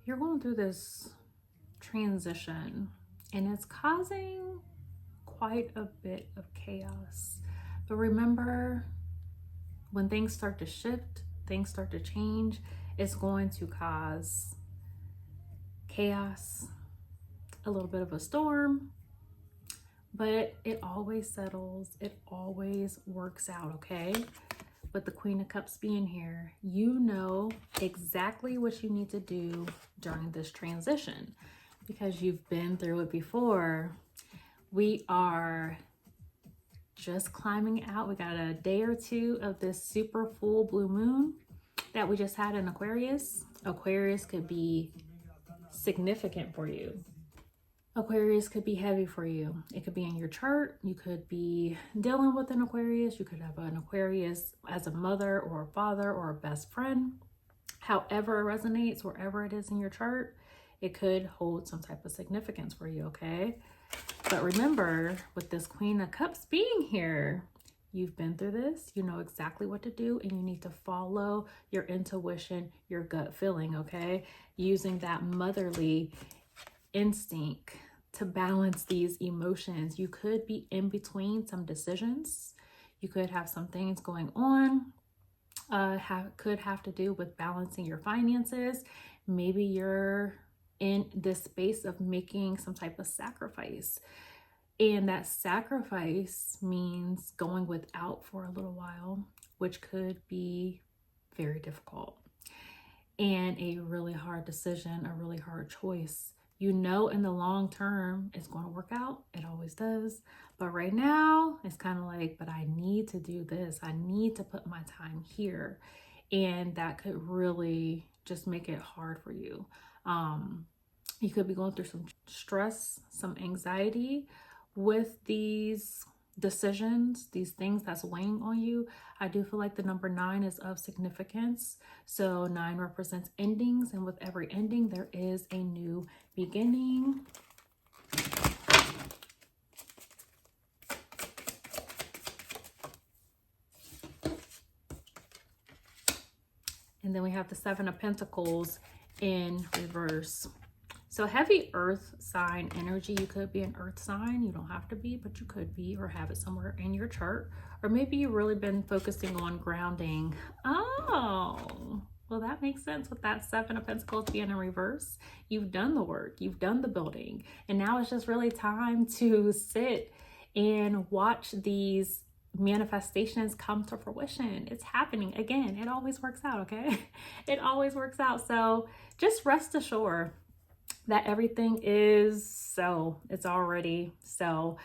you're going through this transition and it's causing quite a bit of chaos. But remember, when things start to shift, things start to change, it's going to cause chaos, a little bit of a storm, but it always settles. It always works out, okay? With the Queen of Cups being here, you know exactly what you need to do during this transition because you've been through it before. We are just climbing out. We got a day or two of this super full blue moon that we just had in Aquarius. Aquarius could be significant for you. Aquarius could be heavy for you. It could be in your chart. You could be dealing with an Aquarius. You could have an Aquarius as a mother or a father or a best friend. However it resonates, wherever it is in your chart, it could hold some type of significance for you, okay? But remember, with this Queen of Cups being here, you've been through this, you know exactly what to do, and you need to follow your intuition, your gut feeling, okay? Using that motherly instinct to balance these emotions. You could be in between some decisions. You could have some things going on, could have to do with balancing your finances. Maybe you're in this space of making some type of sacrifice. And that sacrifice means going without for a little while, which could be very difficult and a really hard decision, a really hard choice. You know, in the long term, it's going to work out. It always does. But right now, it's kind of like, but I need to do this. I need to put my time here. And that could really just make it hard for you. You could be going through some stress, some anxiety with these decisions, these things that's weighing on you. I do feel like the number 9 is of significance. So 9 represents endings, and with every ending, there is a new beginning. And then we have the 7 of Pentacles in reverse. So heavy earth sign energy. You could be an earth sign. You don't have to be, but you could be or have it somewhere in your chart. Or maybe you've really been focusing on grounding. Oh, well, that makes sense with that 7 of Pentacles being in reverse. You've done the work. You've done the building. And now it's just really time to sit and watch these manifestations come to fruition. It's happening. Again, it always works out, okay? It always works out. So just rest assured that everything is so. It's already so.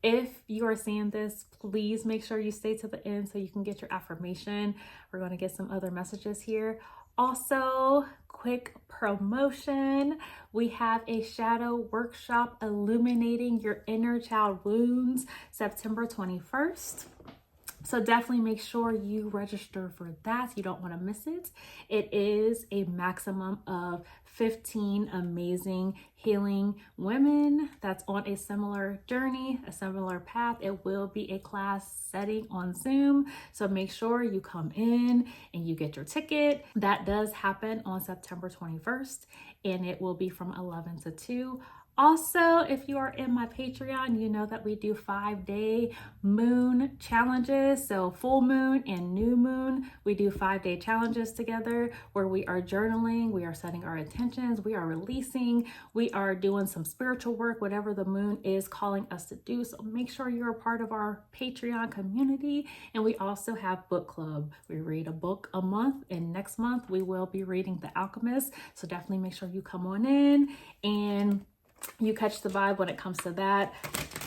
If you are seeing this, please make sure you stay to the end so you can get your affirmation. We're going to get some other messages here. Also, quick promotion. We have a shadow workshop illuminating your inner child wounds, September 21st. So definitely make sure you register for that. You don't want to miss it. It is a maximum of 15 amazing healing women that's on a similar journey, a similar path. It will be a class setting on Zoom. So make sure you come in and you get your ticket. That does happen on September 21st, and it will be from 11 to 2. Also, if you are in my Patreon, you know that we do 5-day moon challenges. So full moon and new moon, we do 5-day challenges together where we are journaling, we are setting our intentions, we are releasing, we are doing some spiritual work, whatever the moon is calling us to do. So make sure you're a part of our Patreon community. And we also have book club. We read a book a month, and next month we will be reading The Alchemist. So definitely make sure you come on in and you catch the vibe when it comes to that.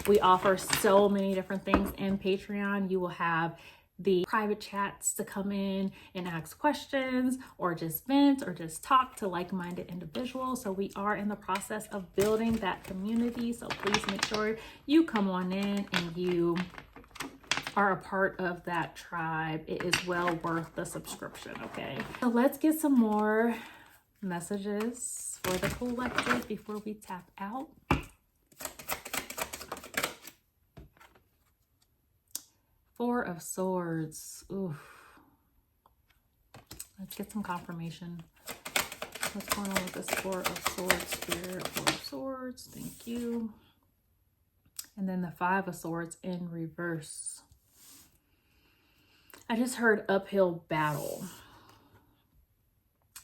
We offer so many different things in Patreon. You will have the private chats to come in and ask questions or just vent or just talk to like-minded individuals. So we are in the process of building that community. So please make sure you come on in and you are a part of that tribe. It is well worth the subscription, okay? So let's get some more messages for the collective before we tap out. 4 of Swords. Oof. Let's get some confirmation. What's going on with this Four of Swords, Spirit? Four of Swords. Thank you. And then the Five of Swords in reverse. I just heard uphill battle.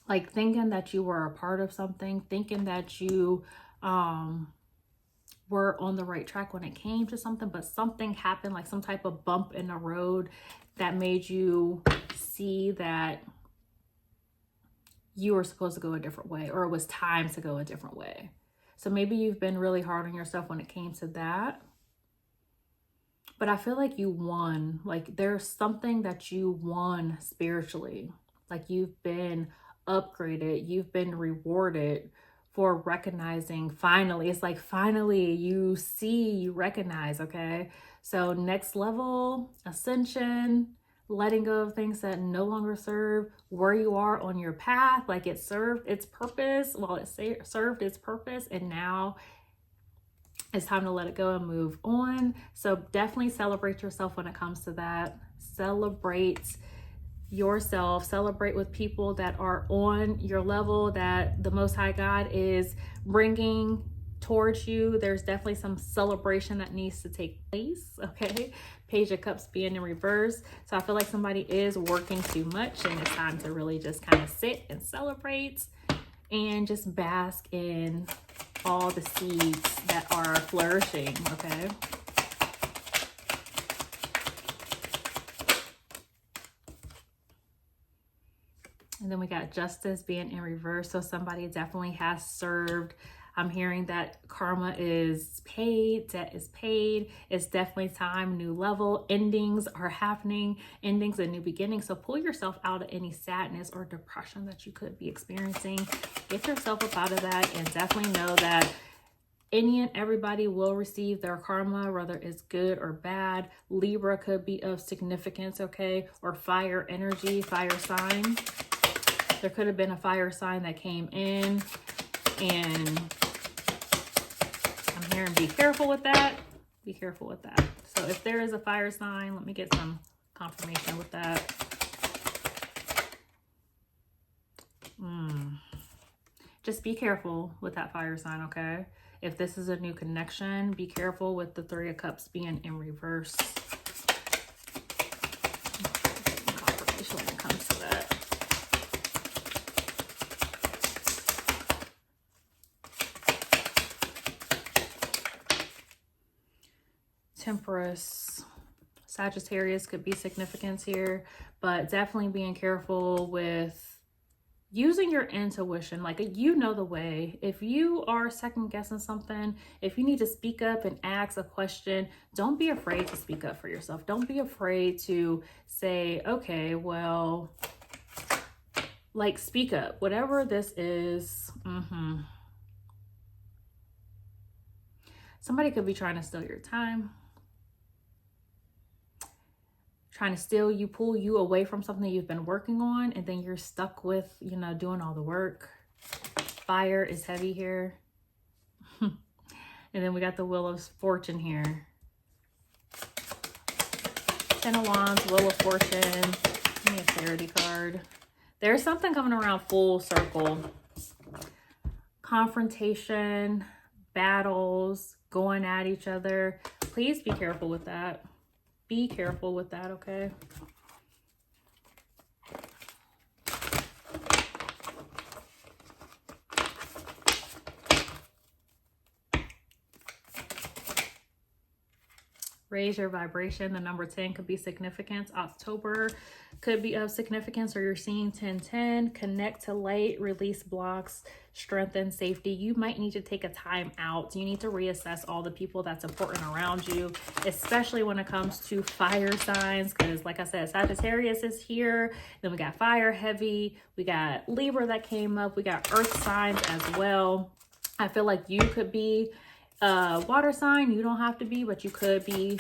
Like thinking that you were a part of something, thinking that you were on the right track when it came to something, but something happened, like some type of bump in the road that made you see that you were supposed to go a different way, or it was time to go a different way. So maybe you've been really hard on yourself when it came to that. But I feel like you won. Like there's something that you won spiritually. Like you've been upgraded. You've been rewarded for recognizing finally. It's like finally you see, you recognize, okay? So next level, ascension, letting go of things that no longer serve where you are on your path. Like it served its purpose. Well, it served its purpose, and now it's time to let it go and move on. So definitely celebrate yourself when it comes to that. Celebrate yourself. Celebrate with people that are on your level, that the Most High God is bringing towards you. There's definitely some celebration that needs to take place, okay? Page of Cups being in reverse. So I feel like somebody is working too much, and it's time to really just kind of sit and celebrate and just bask in all the seeds that are flourishing, okay? And then we got Justice being in reverse. So somebody definitely has served. I'm hearing that karma is paid, debt is paid. It's definitely time, new level. Endings are happening, endings and new beginnings. So pull yourself out of any sadness or depression that you could be experiencing. Get yourself up out of that, and definitely know that any and everybody will receive their karma, whether it's good or bad. Libra could be of significance, okay? Or fire energy, fire sign. There could have been a fire sign that came in, and I'm hearing be careful with that. Be careful with that. So if there is a fire sign, let me get some confirmation with that. Just be careful with that fire sign, okay? If this is a new connection, be careful with the Three of Cups being in reverse. Confirmation when it comes to that. Temperance, Sagittarius could be significance here, but definitely being careful with using your intuition. Like, you know the way. If you are second guessing something, if you need to speak up and ask a question, don't be afraid to speak up for yourself. Don't be afraid to say, okay, well, like, speak up, whatever this is. Somebody could be trying to steal your time, trying to steal you, pull you away from something you've been working on, and then you're stuck with, you know, doing all the work. Fire is heavy here. And then we got the Wheel of Fortune here. Ten of Wands, Wheel of Fortune. Give me a clarity card. There's something coming around full circle. Confrontation, battles, going at each other. Please be careful with that. Be careful with that, okay? Raise your vibration. The number 10 could be significance. October could be of significance, or you're seeing 1010. Connect to light, release blocks, strengthen safety. You might need to take a time out. You need to reassess all the people that's important around you, especially when it comes to fire signs, because like I said, Sagittarius is here. Then we got fire heavy. We got Libra that came up. We got earth signs as well. I feel like you could be water sign. You don't have to be, but you could be.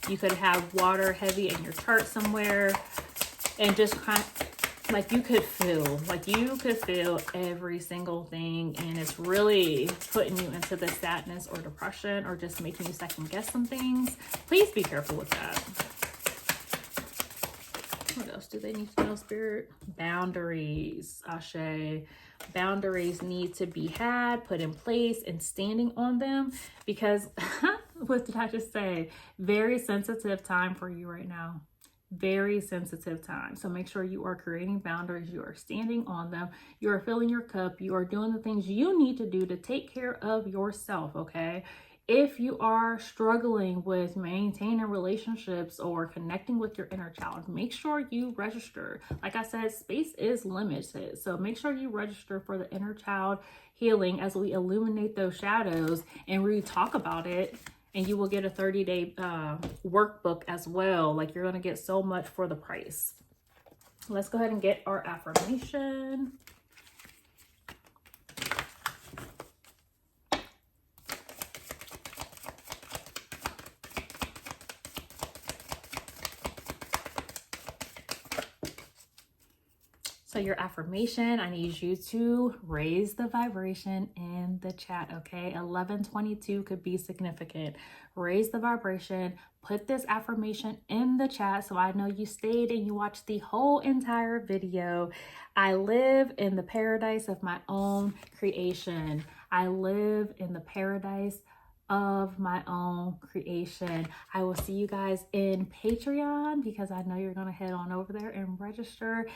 You could have water heavy in your chart somewhere, and just kind of like you could feel every single thing, and it's really putting you into the sadness or depression, or just making you second guess some things. Please be careful with that. What else do they need to know, Spirit? Boundaries, Ashe. Boundaries need to be had, put in place, and standing on them, because what did I just say? Very sensitive time for you right now. Very sensitive time. So make sure you are creating boundaries, you are standing on them, you are filling your cup, you are doing the things you need to do to take care of yourself, okay? If you are struggling with maintaining relationships or connecting with your inner child, make sure you register. Like I said, space is limited. So make sure you register for the inner child healing as we illuminate those shadows and we talk about it. And you will get a 30-day workbook as well. Like, you're going to get so much for the price. Let's go ahead and get our affirmation. So your affirmation, I need you to raise the vibration in the chat, okay? 1122 could be significant. Raise the vibration, put this affirmation in the chat so I know you stayed and you watched the whole entire video. I live in the paradise of my own creation. I live in the paradise of my own creation. I will see you guys in Patreon, because I know you're going to head on over there and register.